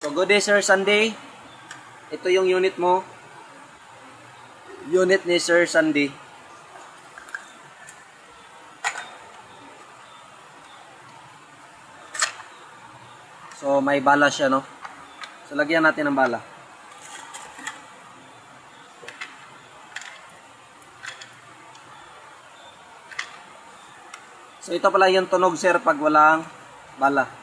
So good day Sir Sunday. Ito yung unit mo. Unit ni Sir Sunday. So may bala siya, no? So lagyan natin ng bala. So ito pala yung tunog sir pag walang bala.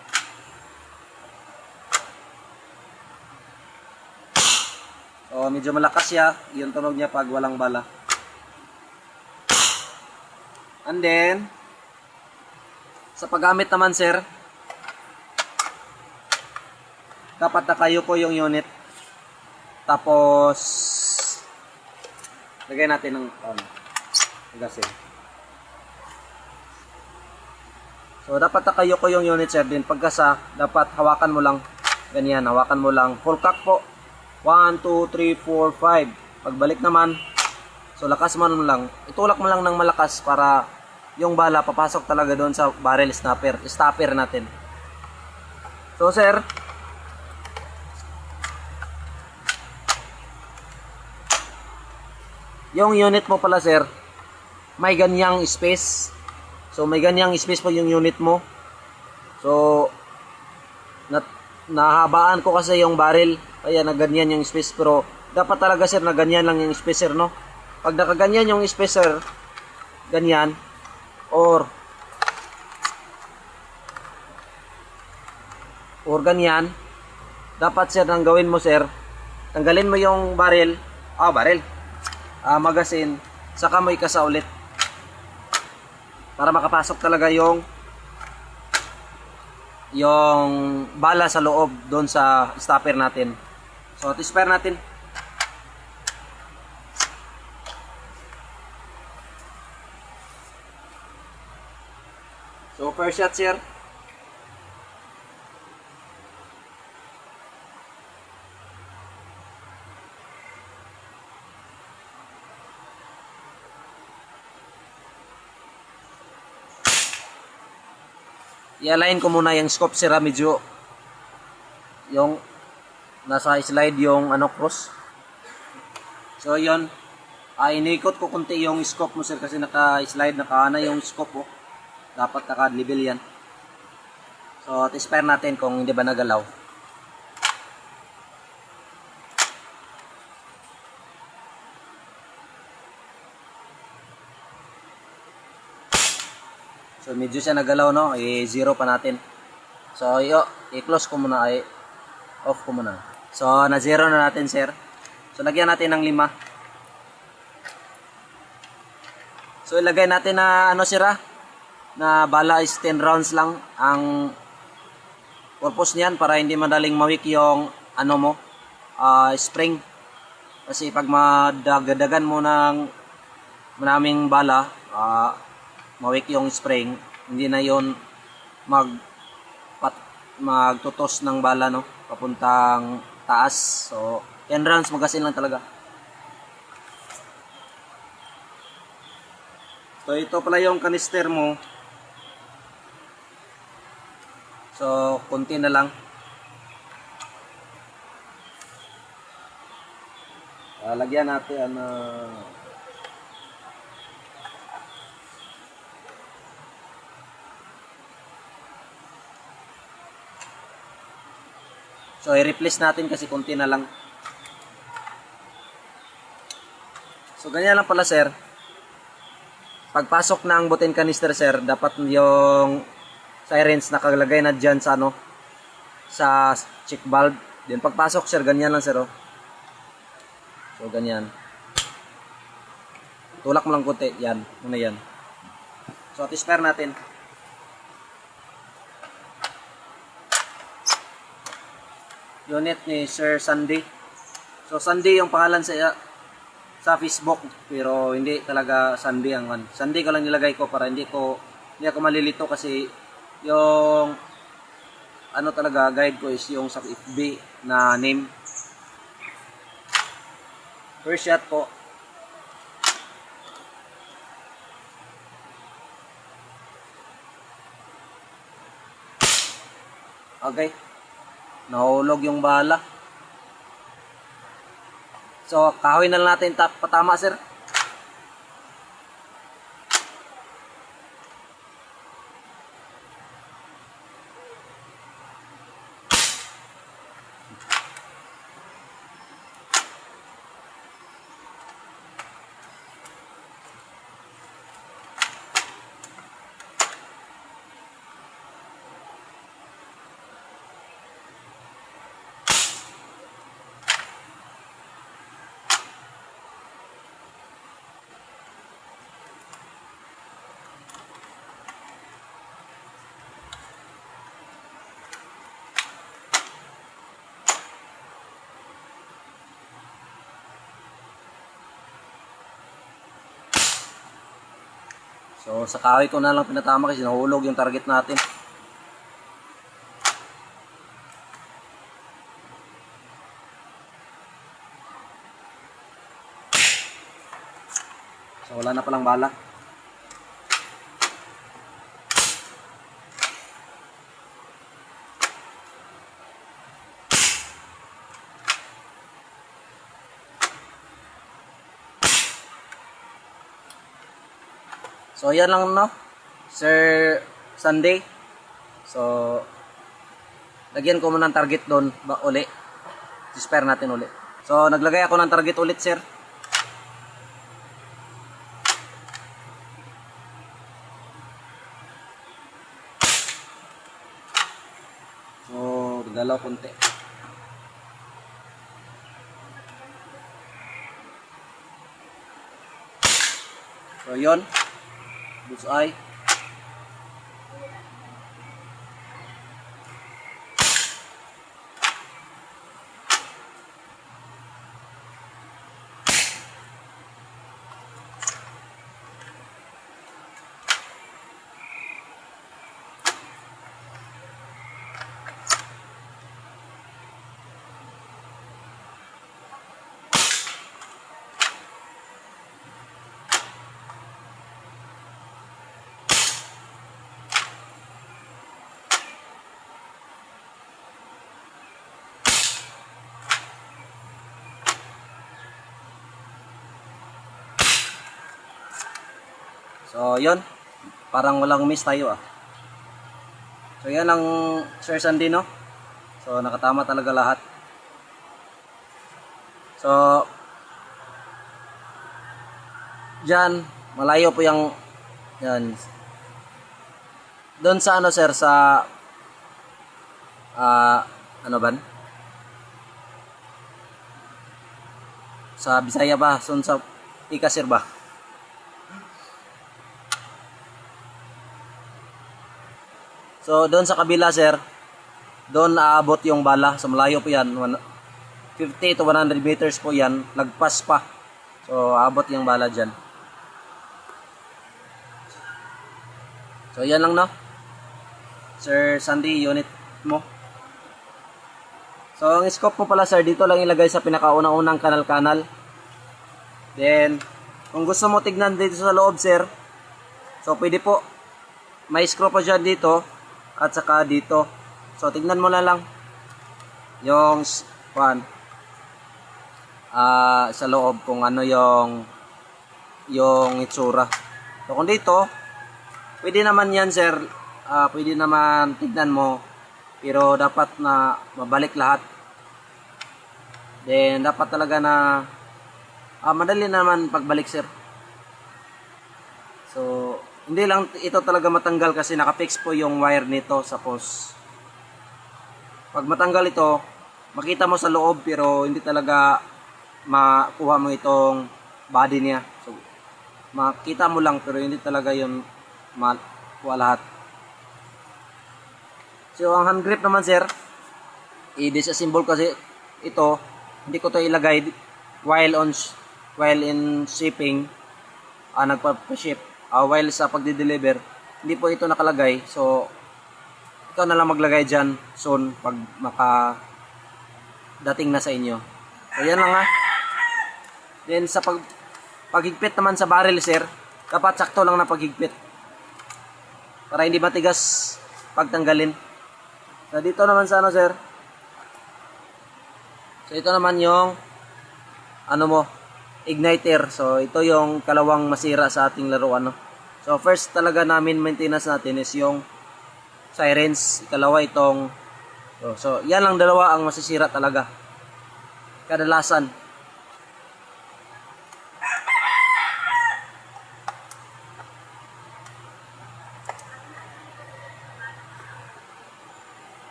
So medyo malakas siya yung tunog niya pag walang bala. And then sa paggamit naman sir, dapat nakayuko yung unit. Tapos lagay natin ng gasin. So dapat nakayuko yung unit sir din. Pagkasa, dapat hawakan mo lang. Ganyan, hawakan mo lang. Full cock po. 1, 2, 3, 4, 5. Pagbalik naman, so lakas mo lang. Itulak mo lang ng malakas para yung bala papasok talaga doon sa barrel stopper natin. So sir, yung unit mo pala sir, may ganyang space. So may ganyang space po yung unit mo. So nahabaan ko kasi yung barrel, kaya naganyan yung space. Pero dapat talaga sir na ganyan lang yung space sir, no? Pag nakaganyan yung space sir, ganyan, or ganyan, dapat sir nang gawin mo sir, tanggalin mo yung magazine, saka mo ikasa ulit para makapasok talaga yung bala sa loob doon sa stopper natin. So spare natin. So first shot sir, i-align ko muna yung scope sir, medyo yung nasa slide yung cross. So yun, inikot ko kunti yung scope mo sir kasi naka-slide, naka-ana yung scope oh. Dapat naka-level yan. So spare natin kung hindi ba nagalaw. So medyo siya nagalaw, no? I-zero pa natin. So i-close ko muna, off ko muna. So na-zero na natin sir. So lagyan natin ng 5. So ilagay natin na sir na bala is 10 rounds lang. Ang purpose niyan para hindi madaling mawik yung spring. Kasi pag madagdagan mo ng maraming bala, mawik yung spring, hindi na yon magtutos ng bala, no, papuntang taas. So 10 rounds magasin lang talaga. So ito pala yung kanister mo. So konti na lang. Lagyan natin so i-replace natin kasi konti na lang. So ganyan lang pala sir. Pagpasok ng butane canister sir, dapat yung sirens nakalagay na dyan sa sa check valve. Then pagpasok sir, ganyan lang sir oh. So ganyan. Tulak mo lang konti, yan, muna yan. So spare natin. Unit ni Sir Sunday. So Sunday yung pangalan sa Facebook, pero hindi talaga Sunday ang Sunday ko lang nilagay ko para hindi ako malilito kasi yung talaga guide ko is yung sa FB na name. First shot po. Okay. Nahulog yung bala. So, kahoy na lang natin patama, sir. So, sa kahoy ko na lang pinatama kasi nahulog yung target natin. So, wala na palang bala. So, yan lang, no? Sir Sunday. So, lagyan ko muna ng target doon uli. Spare natin uli. So, naglagay ako ng target ulit, sir. So, galaw konti. So, yun. Bullseye. So, yun. Parang walang miss tayo, ah. So, yan ang Sir Sandy, no? So, nakatama talaga lahat. So, dyan, malayo po yung, yan. Doon sa ano, sir, sa, ano ba? Sa Bisaya ba? Doon sa Ikasir ba? So, doon sa kabila, sir, doon aabot yung bala. So, malayo po yan. 50 to 100 meters po yan. Lagpas pa. So, aabot yung bala dyan. So, yan lang, no? Sir Sandy, unit mo. So, ang scope mo pala, sir, dito lang ilagay sa pinakaunang-unang kanal-kanal. Then, kung gusto mo tignan dito sa loob, sir, so, pwede po. May screw pa dyan dito. At saka dito. So, tignan mo na lang yung sa loob kung ano yung itsura. So, kung dito, pwede naman yan, sir. Pwede naman tignan mo. Pero dapat na mabalik lahat. Then, dapat talaga na madali naman pagbalik, sir. So, hindi lang ito talaga matanggal kasi nakafix po yung wire nito sa post. Pag matanggal ito, makita mo sa loob pero hindi talaga makuha mo itong body niya. So, makita mo lang pero hindi talaga yun makuha lahat. So, ang hand grip naman, sir, i-disassemble kasi ito, hindi ko to ilagay while in shipping, nagpa-ship. While sa pagdi-deliver, hindi po ito nakalagay. So, ikaw na lang maglagay dyan soon pag dating na sa inyo. So, yan lang, ha. Then, sa paghigpit naman sa barrel, sir, dapat sakto lang na paghigpit. Para hindi matigas pagtanggalin. So, dito naman sa ano, sir, So ito naman yung ano mo, igniter. So ito yung kalawang masira sa ating laruan, no. So first talaga namin maintenance natin is yung sirens. Ikalawa itong so yan lang dalawa ang masisira talaga kadalasan.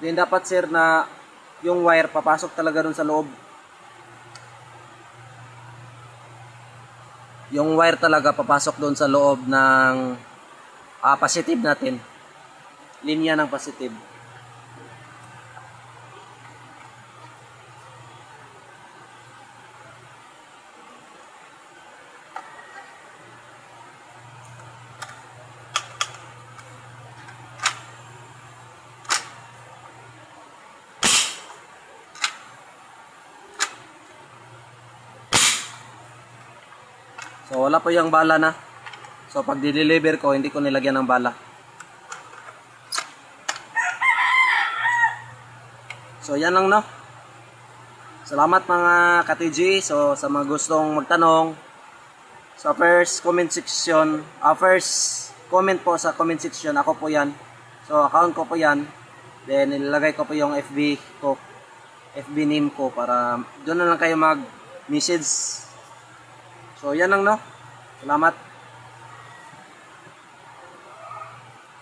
Then dapat sir na yung wire papasok talaga dun sa loob. Yung wire talaga papasok dun sa loob ng positive natin. Linya ng positive. So wala po yung bala na. So pag di-deliver ko, hindi ko nilagyan ng bala. So yan lang, no. Salamat mga ka-TG. So sa mga gustong magtanong, sa first comment po sa comment section, ako po yan. So account ko po yan. Then ilalagay ko po yung FB ko, FB name ko, para doon na lang kayo mag-message. So yan lang, no. Salamat.